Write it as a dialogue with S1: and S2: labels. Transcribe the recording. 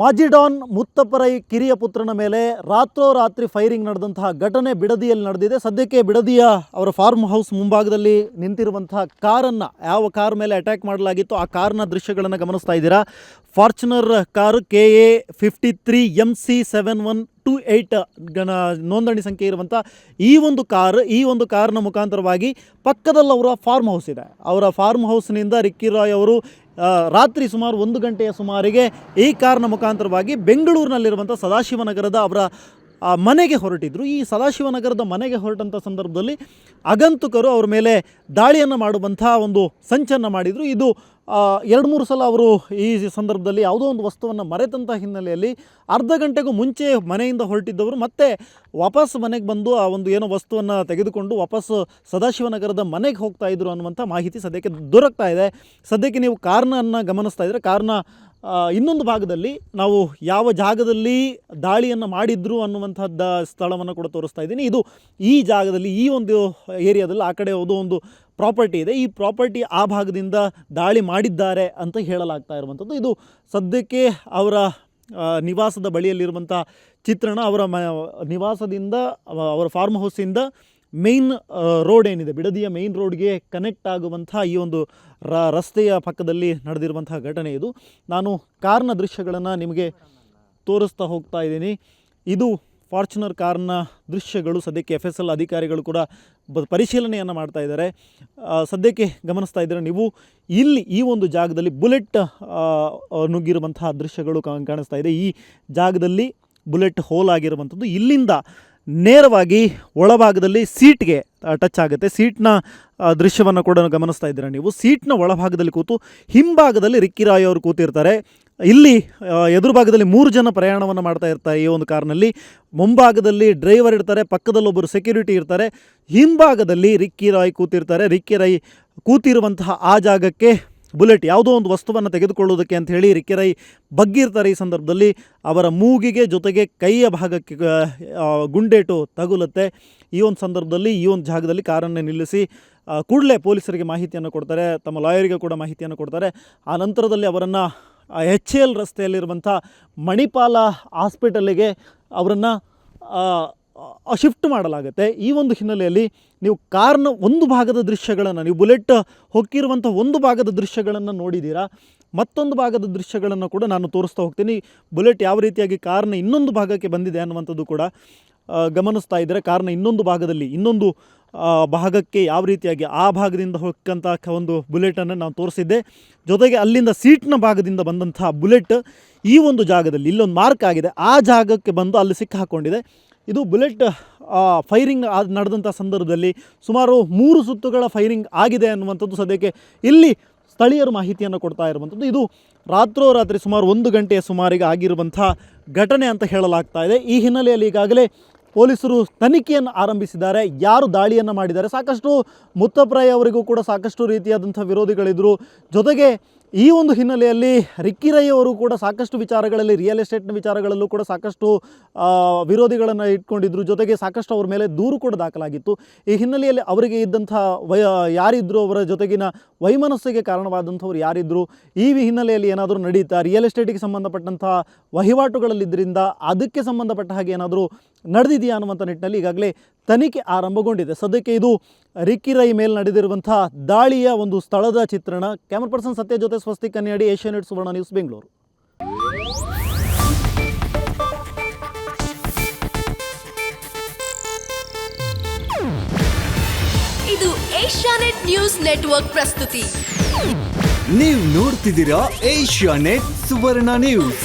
S1: ಮಾಜಿ ಡಾನ್ ಮುತ್ತಪ್ಪರೈ ಕಿರಿಯ ಪುತ್ರನ ಮೇಲೆ ರಾತ್ರೋರಾತ್ರಿ ಫೈರಿಂಗ್ ನಡೆದಂತಹ ಘಟನೆ ಬಿಡದಿಯಲ್ಲಿ ನಡೆದಿದೆ. ಸದ್ಯಕ್ಕೆ ಬಿಡದಿಯ ಅವರ ಫಾರ್ಮ್ ಹೌಸ್ ಮುಂಭಾಗದಲ್ಲಿ ನಿಂತಿರುವಂತಹ ಕಾರನ್ನು, ಯಾವ ಕಾರ್ ಮೇಲೆ ಅಟ್ಯಾಕ್ ಮಾಡಲಾಗಿತ್ತು ಆ ಕಾರ್ನ ದೃಶ್ಯಗಳನ್ನು ಗಮನಿಸ್ತಾ ಇದ್ದೀರಾ. ಫಾರ್ಚುನರ್ ಕಾರು KA 53 MC 7128 ನೋಂದಣಿ ಸಂಖ್ಯೆ ಇರುವಂಥ ಈ ಒಂದು ಕಾರ್ನ ಮುಖಾಂತರವಾಗಿ ಪಕ್ಕದಲ್ಲಿ ಅವರ ಫಾರ್ಮ್ ಹೌಸ್ ಇದೆ. ಅವರ ಫಾರ್ಮ್ ಹೌಸ್ನಿಂದ ರಿಕ್ಕಿ ರಾಯ್ ಅವರು ರಾತ್ರಿ ಸುಮಾರು 1 ಗಂಟೆಯ ಸುಮಾರಿಗೆ ಈ ಕಾರ್ನ ಮುಖಾಂತರವಾಗಿ ಬೆಂಗಳೂರಿನಲ್ಲಿರುವಂಥ ಸದಾಶಿವನಗರದ ಅವರ ಮನೆಗೆ ಹೊರಟಿದ್ರು. ಈ ಸದಾಶಿವನಗರದ ಮನೆಗೆ ಹೊರಟಂಥ ಸಂದರ್ಭದಲ್ಲಿ ಆಗಂತುಕರು ಅವ್ರ ಮೇಲೆ ದಾಳಿಯನ್ನು ಮಾಡುವಂಥ ಒಂದು ಸಂಚನ್ನು ಮಾಡಿದರು. ಇದು 2-3 ಸಲ ಅವರು ಈ ಸಂದರ್ಭದಲ್ಲಿ ಯಾವುದೋ ಒಂದು ವಸ್ತುವನ್ನು ಮರೆತಂಥ ಹಿನ್ನೆಲೆಯಲ್ಲಿ ಅರ್ಧ ಗಂಟೆಗೂ ಮುಂಚೆ ಮನೆಯಿಂದ ಹೊರಟಿದ್ದವರು ಮತ್ತೆ ವಾಪಸ್ ಮನೆಗೆ ಬಂದು ಆ ಒಂದು ಏನೋ ವಸ್ತುವನ್ನು ತೆಗೆದುಕೊಂಡು ವಾಪಸ್ ಸದಾಶಿವನಗರದ ಮನೆಗೆ ಹೋಗ್ತಾ ಇದ್ರು ಅನ್ನುವಂಥ ಮಾಹಿತಿ ಸದ್ಯಕ್ಕೆ ದೊರಕ್ತಾ ಇದೆ. ಸದ್ಯಕ್ಕೆ ನೀವು ಕಾರ್ನನ್ನು ಗಮನಿಸ್ತಾ ಇದ್ದರೆ ಕಾರ್ನ ಇನ್ನೊಂದು ಭಾಗದಲ್ಲಿ ನಾವು ಯಾವ ಜಾಗದಲ್ಲಿ ದಾಳಿಯನ್ನು ಮಾಡಿದ್ರು ಅನ್ನುವಂಥದ್ದು ಸ್ಥಳವನ್ನು ಕೂಡ ತೋರಿಸ್ತಾ ಇದ್ದೀನಿ. ಇದು ಈ ಜಾಗದಲ್ಲಿ ಈ ಒಂದು ಏರಿಯಾದಲ್ಲಿ ಆ ಕಡೆ ಯಾವುದೋ ಒಂದು ಪ್ರಾಪರ್ಟಿ ಇದೆ. ಈ ಪ್ರಾಪರ್ಟಿ ಆ ಭಾಗದಿಂದ ದಾಳಿ ಮಾಡಿದ್ದಾರೆ ಅಂತ ಹೇಳಲಾಗ್ತಾ ಇರುವಂಥದ್ದು. ಇದು ಸದ್ಯಕ್ಕೆ ಅವರ ನಿವಾಸದ ಬಳಿಯಲ್ಲಿರುವಂಥ ಚಿತ್ರಣ. ಅವರ ನಿವಾಸದಿಂದ ಅವರ ಫಾರ್ಮ್ ಹೌಸಿಂದ ಮೇಯ್ನ್ ರೋಡ್ ಏನಿದೆ, ಬಿಡದಿಯ ಮೇಯ್ನ್ ರೋಡ್ಗೆ ಕನೆಕ್ಟ್ ಆಗುವಂಥ ಈ ಒಂದು ರಸ್ತೆಯ ಪಕ್ಕದಲ್ಲಿ ನಡೆದಿರುವಂಥ ಘಟನೆ ಇದು. ನಾನು ಕಾರ್ನ ದೃಶ್ಯಗಳನ್ನು ನಿಮಗೆ ತೋರಿಸ್ತಾ ಹೋಗ್ತಾ ಇದ್ದೀನಿ. ಇದು ಫಾರ್ಚುನರ್ ಕಾರ್ನ ದೃಶ್ಯಗಳು. ಸದ್ಯಕ್ಕೆ FSL ಅಧಿಕಾರಿಗಳು ಕೂಡ ಪರಿಶೀಲನೆಯನ್ನು ಮಾಡ್ತಾ ಇದ್ದಾರೆ. ಸದ್ಯಕ್ಕೆ ಗಮನಿಸ್ತಾ ಇದ್ದಾರೆ ನೀವು, ಇಲ್ಲಿ ಈ ಒಂದು ಜಾಗದಲ್ಲಿ ಬುಲೆಟ್ ನುಗ್ಗಿರುವಂತಹ ದೃಶ್ಯಗಳು ಕಾಣಿಸ್ತಾ ಇದೆ. ಈ ಜಾಗದಲ್ಲಿ ಬುಲೆಟ್ ಹೋಲ್ ಆಗಿರುವಂಥದ್ದು. ಇಲ್ಲಿಂದ ನೇರವಾಗಿ ಒಳಭಾಗದಲ್ಲಿ ಸೀಟ್ಗೆ ಟಚ್ ಆಗುತ್ತೆ. ಸೀಟ್ನ ದೃಶ್ಯವನ್ನು ಕೂಡ ಗಮನಿಸ್ತಾ ಇದ್ದೀರಾ ನೀವು. ಸೀಟ್ನ ಒಳಭಾಗದಲ್ಲಿ ಕೂತು ಹಿಂಭಾಗದಲ್ಲಿ ರಿಕ್ಕಿ ರಾಯ್ ಅವರು ಕೂತಿರ್ತಾರೆ. ಇಲ್ಲಿ ಎದುರು ಭಾಗದಲ್ಲಿ 3 ಜನ ಪ್ರಯಾಣವನ್ನು ಮಾಡ್ತಾ ಇರ್ತಾರೆ ಈ ಒಂದು ಕಾರ್ನಲ್ಲಿ. ಮುಂಭಾಗದಲ್ಲಿ ಡ್ರೈವರ್ ಇರ್ತಾರೆ, ಪಕ್ಕದಲ್ಲಿ ಒಬ್ಬರು ಸೆಕ್ಯೂರಿಟಿ ಇರ್ತಾರೆ, ಹಿಂಭಾಗದಲ್ಲಿ ರಿಕ್ಕಿ ರಾಯ್ ಕೂತಿರ್ತಾರೆ. ರಿಕ್ಕಿ ರಾಯ್ ಕೂತಿರುವಂತಹ ಆ ಜಾಗಕ್ಕೆ ಬುಲೆಟ್ ಯಾವುದೋ ಒಂದು ವಸ್ತುವನ್ನು ತೆಗೆದುಕೊಳ್ಳೋದಕ್ಕೆ ಅಂತ ಹೇಳಿ ರಿಕ್ಕಿ ರಾಯ್ ಬಗ್ಗಿರ್ತಾರೆ. ಈ ಸಂದರ್ಭದಲ್ಲಿ ಅವರ ಮೂಗಿಗೆ ಜೊತೆಗೆ ಕೈಯ ಭಾಗಕ್ಕೆ ಗುಂಡೇಟು ತಗುಲುತ್ತೆ. ಈ ಒಂದು ಸಂದರ್ಭದಲ್ಲಿ ಈ ಒಂದು ಜಾಗದಲ್ಲಿ ಕಾರನ್ನು ನಿಲ್ಲಿಸಿ ಕೂಡಲೇ ಪೊಲೀಸರಿಗೆ ಮಾಹಿತಿಯನ್ನು ಕೊಡ್ತಾರೆ, ತಮ್ಮ ಲಾಯರಿಗೆ ಕೂಡ ಮಾಹಿತಿಯನ್ನು ಕೊಡ್ತಾರೆ. ಆ ನಂತರದಲ್ಲಿ ಅವರನ್ನು HL ರಸ್ತೆಯಲ್ಲಿರುವಂಥ ಮಣಿಪಾಲ ಹಾಸ್ಪಿಟಲ್ಲಿಗೆ ಅವರನ್ನು ಶಿಫ್ಟ್ ಮಾಡಲಾಗುತ್ತೆ. ಈ ಒಂದು ಹಿನ್ನೆಲೆಯಲ್ಲಿ ನೀವು ಕಾರ್ನ ಒಂದು ಭಾಗದ ದೃಶ್ಯಗಳನ್ನು, ನೀವು ಬುಲೆಟ್ ಹೊಕ್ಕಿರುವಂಥ ಒಂದು ಭಾಗದ ದೃಶ್ಯಗಳನ್ನು ನೋಡಿದ್ದೀರಾ. ಮತ್ತೊಂದು ಭಾಗದ ದೃಶ್ಯಗಳನ್ನು ಕೂಡ ನಾನು ತೋರಿಸ್ತಾ ಹೋಗ್ತೀನಿ. ಬುಲೆಟ್ ಯಾವ ರೀತಿಯಾಗಿ ಕಾರ್ನ ಇನ್ನೊಂದು ಭಾಗಕ್ಕೆ ಬಂದಿದೆ ಅನ್ನುವಂಥದ್ದು ಕೂಡ ಗಮನಿಸ್ತಾ ಇದ್ದರೆ, ಕಾರ್ನ ಇನ್ನೊಂದು ಭಾಗಕ್ಕೆ ಯಾವ ರೀತಿಯಾಗಿ ಆ ಭಾಗದಿಂದ ಹೊಕ್ಕಂಥ ಒಂದು ಬುಲೆಟನ್ನು ನಾನು ತೋರಿಸಿದ್ದೆ. ಜೊತೆಗೆ ಅಲ್ಲಿಂದ ಸೀಟ್ನ ಭಾಗದಿಂದ ಬಂದಂಥ ಬುಲೆಟ್ ಈ ಒಂದು ಜಾಗದಲ್ಲಿ ಇಲ್ಲೊಂದು ಮಾರ್ಕ್ ಆಗಿದೆ, ಆ ಜಾಗಕ್ಕೆ ಬಂದು ಅಲ್ಲಿ ಸಿಕ್ಕಾಕೊಂಡಿದೆ. ಇದು ಬುಲೆಟ್ ಫೈರಿಂಗ್ ನಡೆದಂಥ ಸಂದರ್ಭದಲ್ಲಿ ಸುಮಾರು 3 ಸುತ್ತುಗಳ ಫೈರಿಂಗ್ ಆಗಿದೆ ಅನ್ನುವಂಥದ್ದು ಸದ್ಯಕ್ಕೆ ಇಲ್ಲಿ ಸ್ಥಳೀಯರು ಮಾಹಿತಿಯನ್ನು ಕೊಡ್ತಾ ಇರುವಂಥದ್ದು. ಇದು ರಾತ್ರೋರಾತ್ರಿ ಸುಮಾರು 1 ಗಂಟೆಯ ಸುಮಾರಿಗೆ ಆಗಿರುವಂಥ ಘಟನೆ ಅಂತ ಹೇಳಲಾಗ್ತಾ ಇದೆ. ಈ ಹಿನ್ನೆಲೆಯಲ್ಲಿ ಈಗಾಗಲೇ ಪೊಲೀಸರು ತನಿಖೆಯನ್ನು ಆರಂಭಿಸಿದ್ದಾರೆ. ಯಾರು ದಾಳಿಯನ್ನು ಮಾಡಿದ್ದಾರೆ, ಸಾಕಷ್ಟು ಮುತ್ತಪ್ಪರೈ ಅವರಿಗೂ ಕೂಡ ಸಾಕಷ್ಟು ರೀತಿಯಾದಂಥ ವಿರೋಧಿಗಳಿದ್ದರು. ಜೊತೆಗೆ ಈ ಒಂದು ಹಿನ್ನೆಲೆಯಲ್ಲಿ ರಿಕ್ಕಿ ರಾಯ್ ಅವರು ಕೂಡ ಸಾಕಷ್ಟು ವಿಚಾರಗಳಲ್ಲಿ, ರಿಯಲ್ ಎಸ್ಟೇಟ್ನ ವಿಚಾರಗಳಲ್ಲೂ ಕೂಡ ಸಾಕಷ್ಟು ವಿರೋಧಿಗಳನ್ನು ಇಟ್ಕೊಂಡಿದ್ರು. ಜೊತೆಗೆ ಸಾಕಷ್ಟು ಅವ್ರ ಮೇಲೆ ದೂರು ಕೂಡ ದಾಖಲಾಗಿತ್ತು. ಈ ಹಿನ್ನೆಲೆಯಲ್ಲಿ ಅವರಿಗೆ ಇದ್ದಂಥ ಯಾರಿದ್ದರು, ಅವರ ಜೊತೆಗಿನ ವೈಮನಸ್ಸಿಗೆ ಕಾರಣವಾದಂಥವ್ರು ಯಾರಿದ್ದರು, ಈ ಹಿನ್ನೆಲೆಯಲ್ಲಿ ಏನಾದರೂ ನಡೀತಾ, ರಿಯಲ್ ಎಸ್ಟೇಟಿಗೆ ಸಂಬಂಧಪಟ್ಟಂಥ ವಹಿವಾಟುಗಳಲ್ಲಿದ್ದರಿಂದ ಅದಕ್ಕೆ ಸಂಬಂಧಪಟ್ಟ ಹಾಗೆ ಏನಾದರೂ ನಡೆದಿದೆಯಾ ಅನ್ನುವಂಥ ನಿಟ್ಟಿನಲ್ಲಿ ಈಗಾಗಲೇ ತನಿಖೆ ಆರಂಭಗೊಂಡಿದೆ. ಸದ್ಯಕ್ಕೆ ಇದು ರಿಕ್ಕಿ ರಾಯ್ ಮೇಲೆ ನಡೆದಿರುವಂಥ ದಾಳಿಯ ಒಂದು ಸ್ಥಳದ ಚಿತ್ರಣ. ಕ್ಯಾಮರಾ ಪರ್ಸನ್ ಸತ್ಯ ಜೊತೆ ಸ್ವಸ್ತಿಕ್ ಕನ್ಯಾಡಿ, ಏಷ್ಯಾನೆಟ್ ಸುವರ್ಣ ನ್ಯೂಸ್, ಬೆಂಗಳೂರು.
S2: ಇದು ಏಷ್ಯಾನೆಟ್ ನ್ಯೂಸ್ ನೆಟ್ವರ್ಕ್ ಪ್ರಸ್ತುತಿ.
S3: ನೀವು ನೋಡ್ತಿದ್ದೀರಾ ಏಷ್ಯಾನೆಟ್ ಸುವರ್ಣ ನ್ಯೂಸ್.